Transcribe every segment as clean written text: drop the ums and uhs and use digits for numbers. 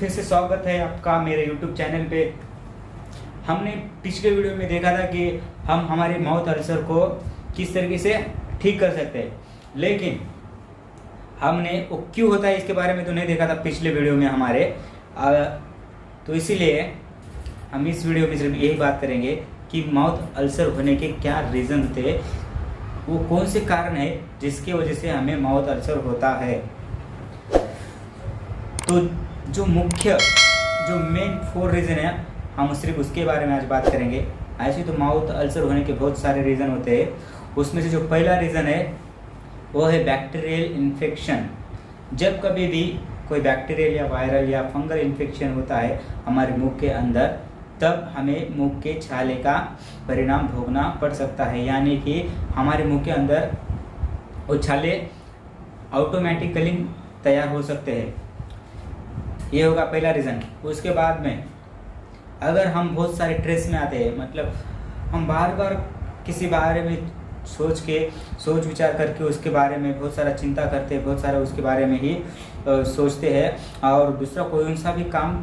फिर से स्वागत है आपका मेरे YouTube चैनल पे। हमने पिछले वीडियो में देखा था कि हम हमारे माउथ अल्सर को किस तरीके से ठीक कर सकते हैं, लेकिन हमने वो क्यों होता है इसके बारे में तो नहीं देखा था पिछले वीडियो में हमारे। तो इसीलिए हम इस वीडियो में सिर्फ यही बात करेंगे कि माउथ अल्सर होने के क्या रीज़न थे, वो कौन से कारण है जिसकी वजह से हमें माउथ अल्सर होता है। तो जो मेन 4 रीज़न है, हम सिर्फ उसके बारे में आज बात करेंगे। ऐसे तो माउथ अल्सर होने के बहुत सारे रीज़न होते हैं, उसमें से जो पहला रीज़न है वो है बैक्टीरियल इन्फेक्शन। जब कभी भी कोई बैक्टीरियल या वायरल या फंगल इन्फेक्शन होता है हमारे मुंह के अंदर, तब हमें मुंह के छाले का परिणाम भोगना पड़ सकता है, यानी कि हमारे मुंह के अंदर वो छाले ऑटोमेटिकली तैयार हो सकते हैं। ये होगा पहला रीज़न। उसके बाद में अगर हम बहुत सारे स्ट्रेस में आते हैं, मतलब हम बार बार किसी बारे में सोच विचार करके उसके बारे में बहुत सारा चिंता करते हैं, बहुत सारा उसके बारे में ही सोचते हैं, और दूसरा कोई सा भी काम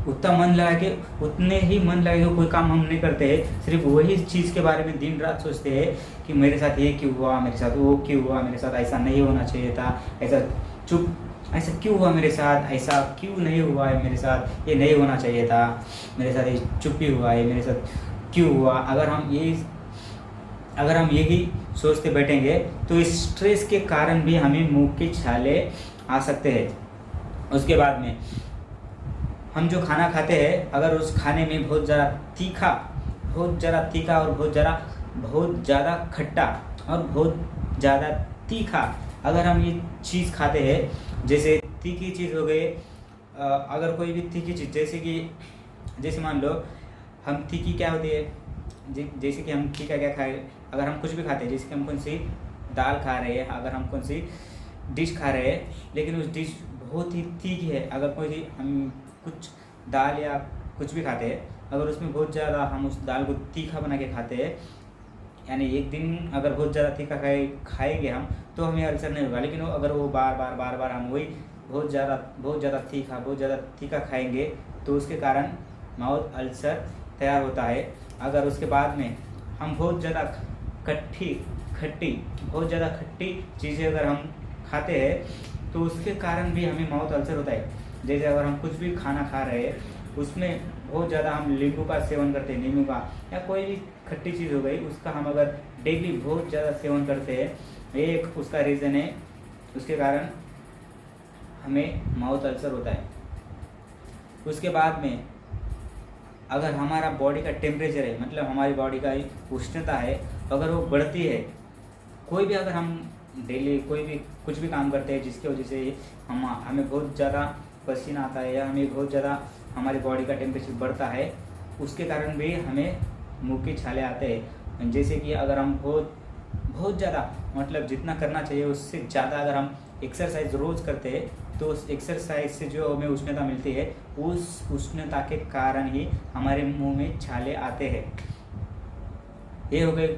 उतना मन लगा के उतने ही मन लगे कोई काम हम नहीं करते हैं, सिर्फ वही चीज़ के बारे में दिन रात सोचते हैं कि मेरे साथ ये क्यों हुआ, मेरे साथ वो क्यों हुआ, मेरे साथ ऐसा नहीं होना चाहिए था, ऐसा क्यों हुआ मेरे साथ, ऐसा क्यों नहीं हुआ है मेरे साथ, ये नहीं होना चाहिए था मेरे साथ, ये चुप्पी हुआ है मेरे साथ क्यों हुआ। अगर हम यही सोचते बैठेंगे तो इस स्ट्रेस के कारण भी हमें मुंह के छाले आ सकते हैं। उसके बाद में हम जो खाना खाते हैं, अगर उस खाने में बहुत ज़्यादा तीखा और बहुत ज़्यादा खट्टा और बहुत ज़्यादा तीखा अगर हम ये चीज़ खाते हैं, जैसे तीखी चीज़ हो गई, अगर कोई भी तीखी चीज़ जैसे मान लो हम तीखी क्या होती है, जैसे कि हम तीखा क्या खाए, अगर हम कुछ भी खाते हैं, जैसे कि हम कौन सी दाल खा रहे हैं, अगर हम कौन सी डिश खा रहे हैं, लेकिन उस डिश बहुत ही तीखी है, अगर कोई हम कुछ दाल या कुछ भी खाते हैं, अगर उसमें बहुत ज़्यादा हम उस दाल को तीखा बना के खाते हैं, यानी एक दिन अगर बहुत ज़्यादा तीखा खाएंगे हम, तो हमें अल्सर नहीं होगा। लेकिन अगर वो बार बार हम वही बहुत ज़्यादा तीखा खाएंगे, तो उसके कारण माउथ अल्सर तैयार होता है। अगर उसके बाद में हम बहुत ज़्यादा खट्टी चीज़ें अगर हम खाते हैं, तो उसके कारण भी हमें माउथ अल्सर होता है। जैसे अगर हम कुछ भी खाना खा रहे हैं, उसमें बहुत ज़्यादा हम नींबू का सेवन करते हैं, नींबू का या कोई भी खट्टी चीज़ हो गई, उसका हम अगर डेली बहुत ज़्यादा सेवन करते हैं, एक उसका रीज़न है, उसके कारण हमें माउथ अल्सर होता है। उसके बाद में अगर हमारा बॉडी का टेम्परेचर है, मतलब हमारी बॉडी का उष्णता है, अगर वो बढ़ती है, कोई भी अगर हम डेली कोई भी कुछ भी काम करते हैं जिसकी वजह से हमें बहुत ज़्यादा पसीना आता है या हमें बहुत ज़्यादा हमारी बॉडी का टेम्परेचर बढ़ता है, उसके कारण भी हमें मुंह के छाले आते हैं। जैसे कि अगर हम बहुत ज़्यादा, मतलब जितना करना चाहिए उससे ज़्यादा अगर हम एक्सरसाइज रोज़ करते हैं, तो उस एक्सरसाइज से जो हमें उष्णता मिलती है, उस उष्णता के कारण ही हमारे मुंह में छाले आते हैं। ये हो गए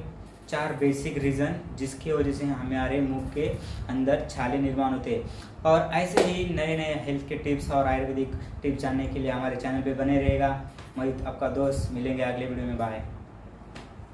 4 बेसिक रीज़न जिसकी वजह से हमारे मुंह के अंदर छाले निर्माण होते हैं। और ऐसे ही नए हेल्थ के टिप्स और आयुर्वेदिक टिप्स जानने के लिए हमारे चैनल पे बने रहेगा। मैं आपका दोस्त, मिलेंगे अगले वीडियो में। बाय।